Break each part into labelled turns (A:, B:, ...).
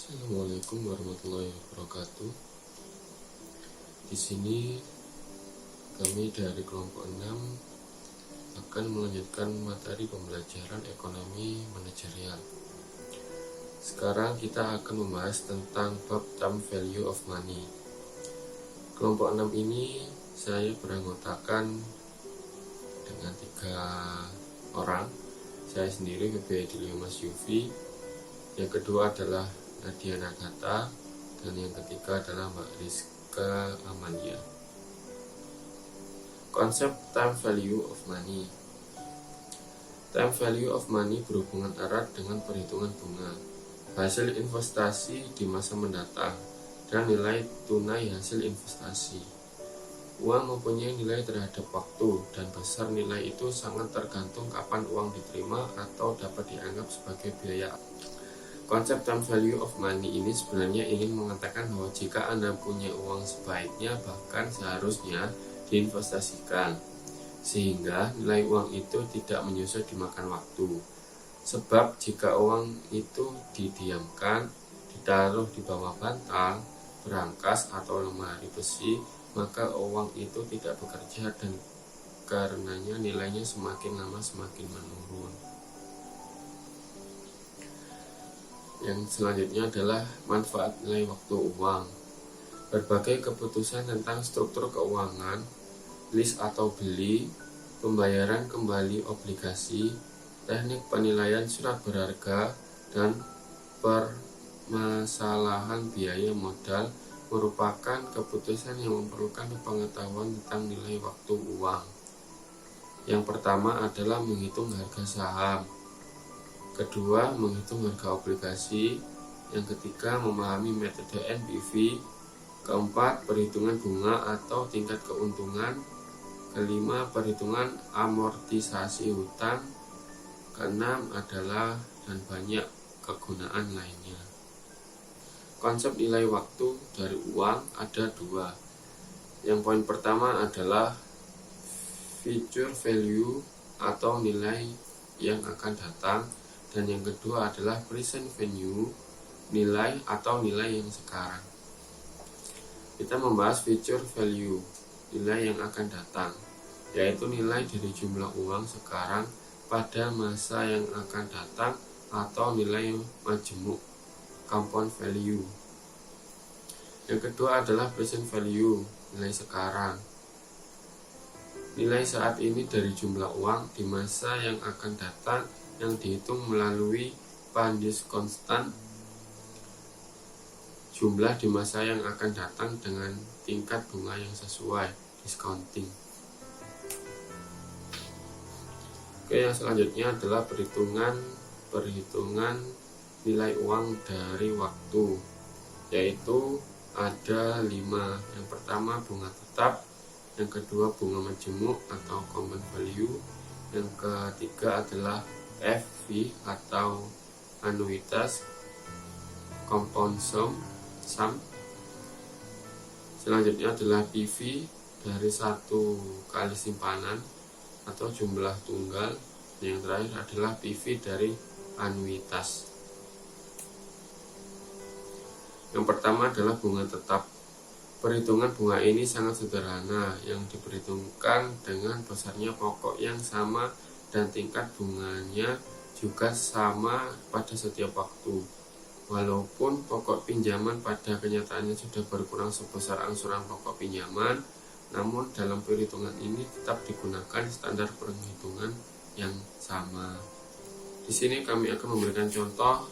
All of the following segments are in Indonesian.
A: Assalamualaikum warahmatullahi wabarakatuh. Di sini kami dari kelompok 6 akan melanjutkan materi pembelajaran ekonomi manajerial. Sekarang kita akan membahas tentang bab time value of money. Kelompok 6 ini saya beranggotakan dengan 3 orang. Saya sendiri BB Edilio Mas Yufi. Yang kedua adalah Nadia Nagata, dan yang ketiga adalah Mbak Rizka Amalia. Konsep time value of money. Time value of money berhubungan erat dengan perhitungan bunga, hasil investasi di masa mendatang, dan nilai tunai hasil investasi. Uang mempunyai nilai terhadap waktu, dan besar nilai itu sangat tergantung kapan uang diterima atau dapat dianggap sebagai biaya. Konsep time value of money ini sebenarnya ingin mengatakan bahwa jika Anda punya uang sebaiknya bahkan seharusnya diinvestasikan, sehingga nilai uang itu tidak menyusut dimakan waktu. Sebab jika uang itu didiamkan, ditaruh di bawah bantal, berangkas atau lemari besi, maka uang itu tidak bekerja dan karenanya nilainya semakin lama semakin menurun. Yang selanjutnya adalah manfaat nilai waktu uang. Berbagai keputusan tentang struktur keuangan, lease atau beli, pembayaran kembali obligasi, teknik penilaian surat berharga, dan permasalahan biaya modal merupakan keputusan yang memerlukan pengetahuan tentang nilai waktu uang. Yang pertama adalah menghitung harga saham. Kedua, menghitung harga obligasi. Yang ketiga, memahami metode NPV. Keempat, perhitungan bunga atau tingkat keuntungan. Kelima, perhitungan amortisasi hutang. Keenam adalah dan banyak kegunaan lainnya. Konsep nilai waktu dari uang ada 2. Yang poin pertama adalah future value atau nilai yang akan datang. Dan yang kedua adalah present value, nilai atau nilai yang sekarang. Kita membahas future value, nilai yang akan datang, yaitu nilai dari jumlah uang sekarang pada masa yang akan datang atau nilai majemuk, compound value. Yang kedua adalah present value, nilai sekarang. Nilai saat ini dari jumlah uang di masa yang akan datang yang dihitung melalui Pandis konstan jumlah di masa yang akan datang dengan tingkat bunga yang sesuai, discounting. Oke, yang selanjutnya adalah perhitungan nilai uang dari waktu, yaitu ada 5. Yang pertama bunga tetap, yang kedua bunga majemuk atau compound value, yang ketiga adalah FV atau anuitas, compound sum. Selanjutnya adalah PV dari 1 kali simpanan atau jumlah tunggal. Yang terakhir adalah PV dari anuitas. Yang pertama adalah bunga tetap. Perhitungan bunga ini sangat sederhana, yang diperhitungkan dengan besarnya pokok yang sama dan tingkat bunganya juga sama pada setiap waktu. Walaupun pokok pinjaman pada kenyataannya sudah berkurang sebesar angsuran pokok pinjaman, namun dalam perhitungan ini tetap digunakan standar perhitungan yang sama. Di sini kami akan memberikan contoh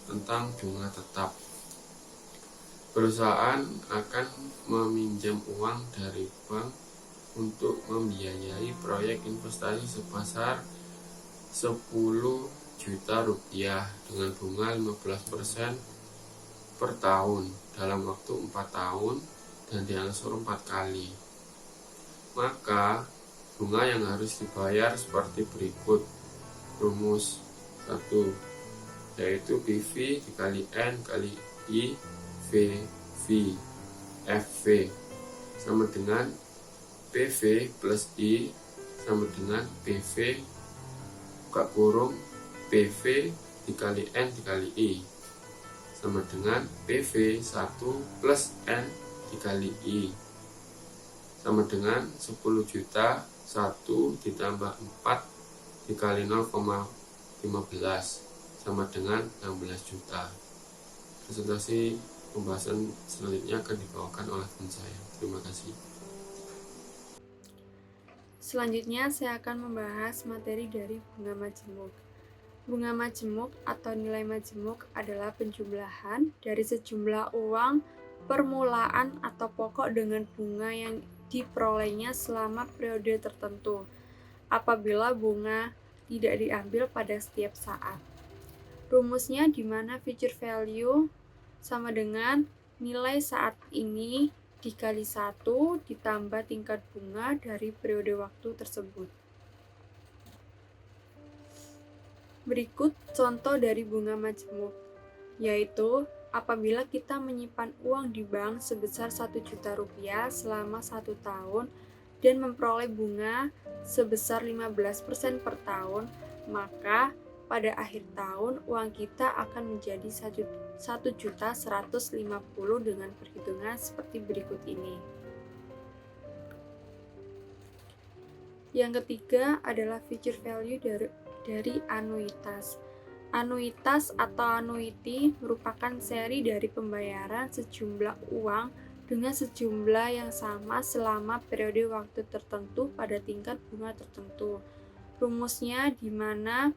A: tentang bunga tetap. Perusahaan akan meminjam uang dari bank untuk membiayai proyek investasi sebesar 10 juta rupiah dengan bunga 15% per tahun dalam waktu 4 tahun dan diangsur 4 kali. Maka bunga yang harus dibayar seperti berikut. Rumus 1, yaitu PV dikali N kali I VV FV sama dengan PV plus I sama dengan PV buka kurung PV dikali N dikali I sama dengan PV 1 plus N dikali I sama dengan 10 juta 1 ditambah 4 dikali 0,15 sama dengan 16 juta. Presentasi pembahasan selanjutnya akan dibawakan oleh teman saya. Terima kasih.
B: Selanjutnya saya akan membahas materi dari bunga majemuk. Bunga majemuk atau nilai majemuk adalah penjumlahan dari sejumlah uang permulaan atau pokok dengan bunga yang diperolehnya selama periode tertentu apabila bunga tidak diambil pada setiap saat. Rumusnya di mana future value sama dengan nilai saat ini dikali 1 ditambah tingkat bunga dari periode waktu tersebut. Berikut contoh dari bunga majemuk, yaitu apabila kita menyimpan uang di bank sebesar 1 juta rupiah selama 1 tahun dan memperoleh bunga sebesar 15% per tahun, maka pada akhir tahun uang kita akan menjadi 1.150.000 dengan perhitungan seperti berikut ini. Yang ketiga adalah future value dari anuitas. Anuitas atau annuity merupakan seri dari pembayaran sejumlah uang dengan sejumlah yang sama selama periode waktu tertentu pada tingkat bunga tertentu. Rumusnya di mana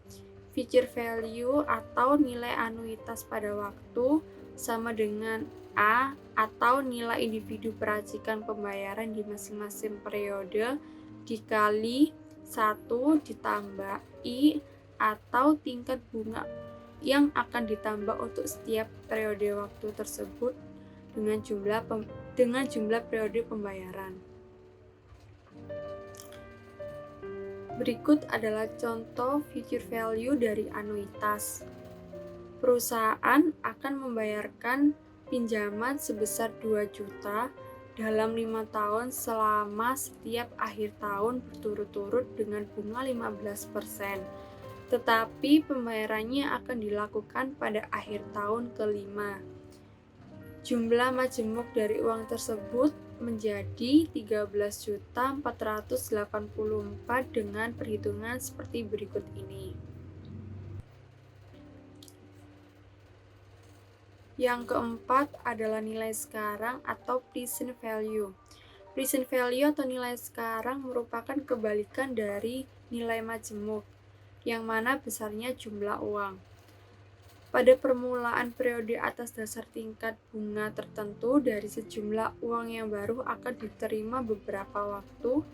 B: future value atau nilai anuitas pada waktu sama dengan A atau nilai individu peracikan pembayaran di masing-masing periode dikali 1 ditambah I atau tingkat bunga yang akan ditambah untuk setiap periode waktu tersebut dengan jumlah periode pembayaran. Berikut adalah contoh future value dari anuitas. Perusahaan akan membayarkan pinjaman sebesar 2 juta dalam 5 tahun selama setiap akhir tahun berturut-turut dengan bunga 15%. Tetapi pembayarannya akan dilakukan pada akhir tahun kelima. Jumlah majemuk dari uang tersebut menjadi 13.484 dengan perhitungan seperti berikut ini. Yang keempat adalah nilai sekarang atau present value. Present value atau nilai sekarang merupakan kebalikan dari nilai majemuk, yang mana besarnya jumlah uang. Pada permulaan periode atas dasar tingkat bunga tertentu dari sejumlah uang yang baru akan diterima beberapa waktu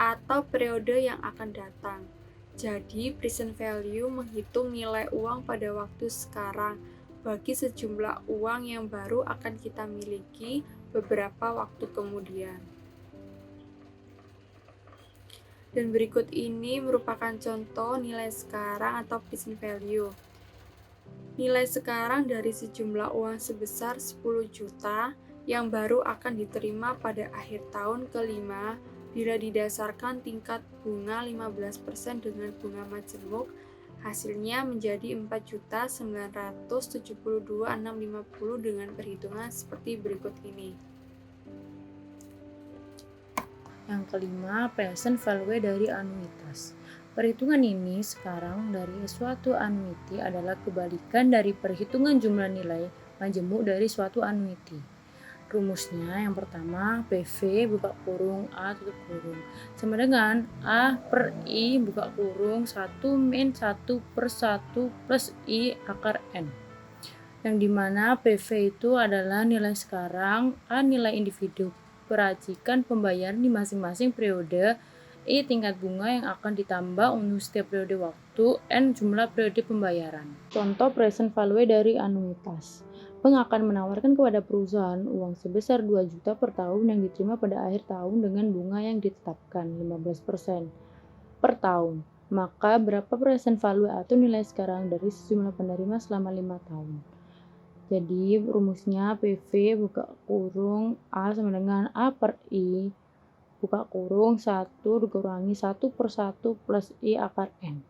B: atau periode yang akan datang. Jadi, present value menghitung nilai uang pada waktu sekarang bagi sejumlah uang yang baru akan kita miliki beberapa waktu kemudian. Dan berikut ini merupakan contoh nilai sekarang atau present value. Nilai sekarang dari sejumlah uang sebesar 10 juta yang baru akan diterima pada akhir tahun kelima bila didasarkan tingkat bunga 15% dengan bunga majemuk, hasilnya menjadi 4.972.650 dengan perhitungan seperti berikut ini.
C: Yang kelima, present value dari anuitas. Perhitungan ini sekarang dari suatu annuity adalah kebalikan dari perhitungan jumlah nilai majemuk dari suatu annuity. Rumusnya yang pertama, PV buka kurung A tutup kurung sama dengan A per I buka kurung 1 min 1 per 1 plus I akar N. Yang dimana PV itu adalah nilai sekarang, A nilai individu peracikan pembayaran di masing-masing periode, I tingkat bunga yang akan ditambah untuk setiap periode waktu, N jumlah periode pembayaran. Contoh present value dari anuitas. Bank akan menawarkan kepada perusahaan uang sebesar 2 juta per tahun yang diterima pada akhir tahun dengan bunga yang ditetapkan 15% per tahun. Maka berapa present value atau nilai sekarang dari sejumlah penerima selama 5 tahun? Jadi rumusnya PV buka kurung A sama dengan A per I buka kurung 1 dikurangi 1 per 1 plus I akar N.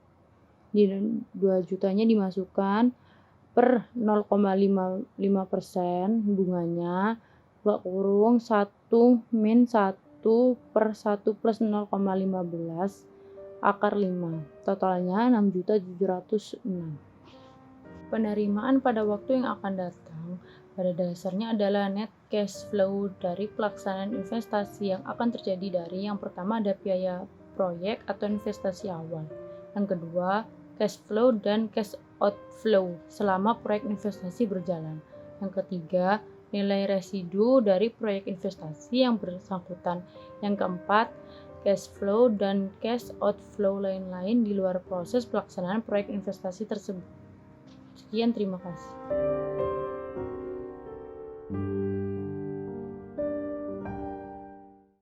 C: Di 2 jutanya dimasukkan, per 0,55% bunganya, 1 min 1 per 1 plus 0,15 akar 5. Totalnya 6.706. Penerimaan pada waktu yang akan datang pada dasarnya adalah net cash flow dari pelaksanaan investasi yang akan terjadi dari yang pertama ada biaya proyek atau investasi awal. Yang kedua, cash flow dan cash outflow selama proyek investasi berjalan. Yang ketiga, nilai residu dari proyek investasi yang bersangkutan. Yang keempat, cash flow dan cash outflow lain-lain di luar proses pelaksanaan proyek investasi tersebut. Sekian, terima kasih.